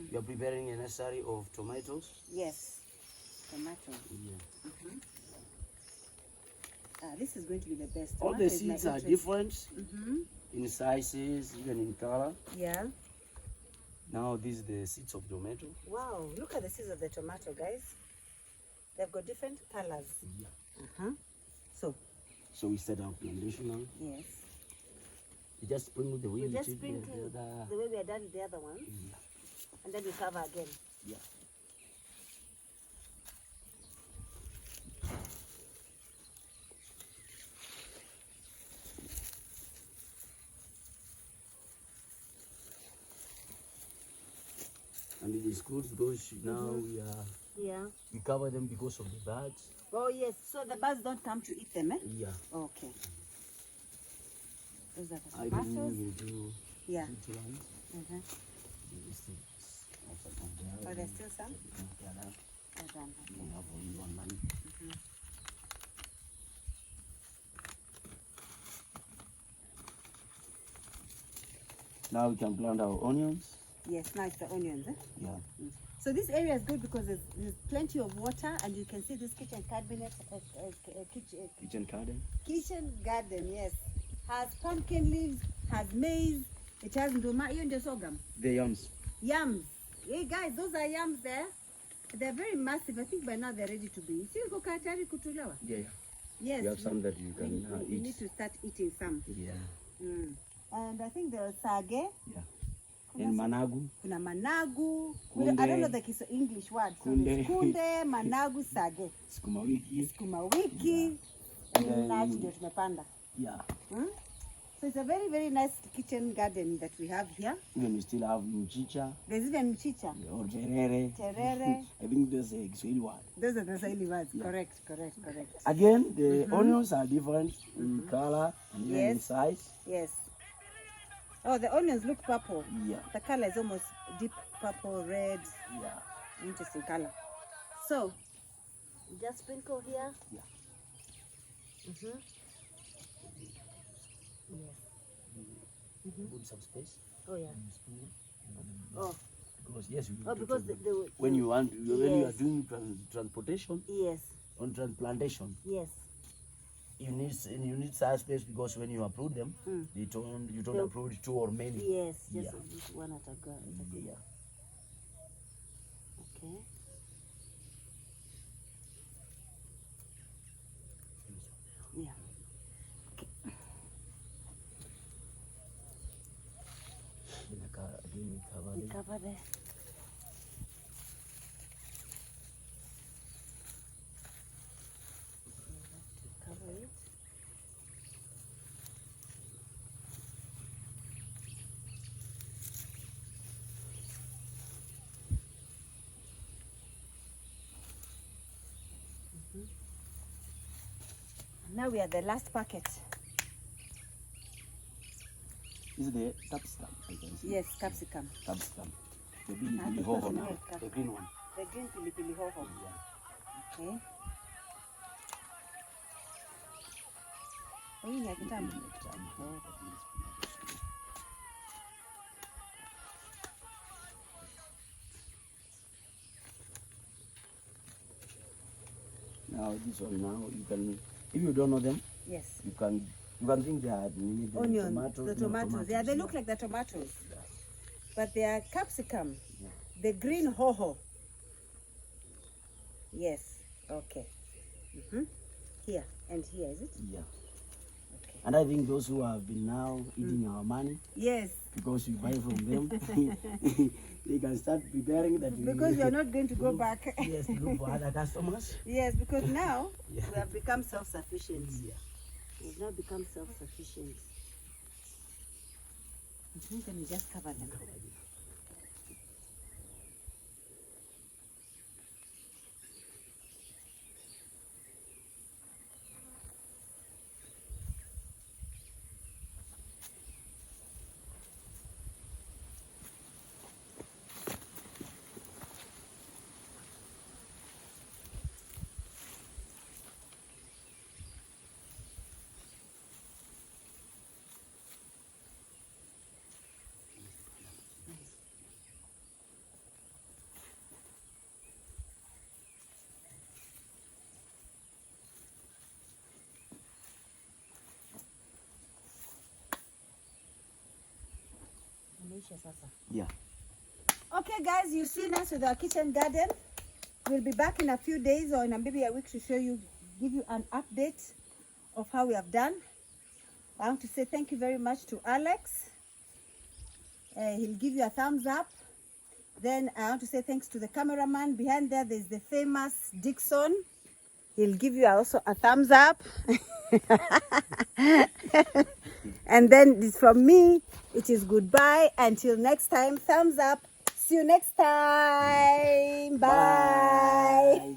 You are preparing a nursery of tomatoes? Yes, tomato. Yeah. This is going to be the best. All Tomato the is my seeds are interest. different in sizes, even in color. Yeah. Now these are the seeds of tomato. Wow, look at the seeds of the tomato, guys. They've got different colors. Yeah. So we set our plantation now. Yes. We just sprinkle the way We we just did sprinkle the other. the way we are done with the other ones, Yeah. and then we cover again. Yeah. And it is good because now we cover them because of the birds. Oh yes, so the birds don't come to eat them, eh? Yeah. Okay. Those are I the think tomatoes. we will do Yeah. two lines. Mm-hmm. The seeds also from there. Oh, there's still some? Yeah, that. Well done. We Okay. have only one line. Now we can plant our onions. Yes, now it's the onions, eh? Yeah. So this area is good because there's plenty of water, and you can see this kitchen cabinet, Kitchen garden. kitchen garden, yes. Has pumpkin leaves, has maize, it has nduma, hiyo ndio sorghum. The yams. Yams. Hey guys, those are yams there. They're very massive. I think by now they're ready to be. See, go tayari kutolewa. Yeah. Yes. You have some that you can we eat. need to start eating some. Yeah. And I think there's sage. Yeah. And managu. Kuna managu. Kunde. I don't know the English word. So there's kunde, managu, sage. Sukuma wiki. Sukuma wiki. Spinach ndio tumepanda. Yeah. So it's a very, very nice kitchen garden that we have here. Even we still have mchicha. There's even mchicha. Or terere. Terere. I think there's a Kiswahili word. Those are the Swahili words. Yeah. Correct. Again, the onions are different in color and even in size. Yes. Oh, the onions look purple. Yeah. The color is almost deep purple, red. Yeah. Interesting color. So, just sprinkle here. Yeah. Yes. Put some space. Oh yeah. Oh. Because yes, you Oh, because when you are doing transportation yes. on transplantation, Yes. you need size space because when you uproot them, you don't uproot two or many. Yes, just Yeah. one at a go. Yeah. Okay. Yeah. Again, we We cover the cover it. Now we are the last packet. This is the capsicum, I can see. Yes, capsicum. Capsicum. The pilipili hoho now, the green one. The green pilipili hoho. Yeah. Okay. Hii ni ya kitambo. Now this one now you can, if you don't know them, Yes. you can think they are the Onion, tomatoes. the tomatoes. Yeah, they look like the tomatoes, but they are capsicum. The green hoho. Yes. Okay. Here and here, is it? Yeah. Okay. And I think those who have been now eating our money, Yes. because we buy from them, they can start preparing that. Because we are not going to go back. Yes, look for other customers. Yes, because now we have become self-sufficient. Yeah. We've now become self-sufficient. Then we just cover them. Yeah. Okay, guys, you've seen us with our kitchen garden. We'll be back in a few days or in maybe a week to show you, give you an update of how we have done. I want to say thank you very much to Alex. He'll give you a thumbs up. Then I want to say thanks to the cameraman. Behind there, there's the famous Dixon. He'll give you also a thumbs up. And then from me, it is goodbye. Until next time, thumbs up. See you next time. Bye.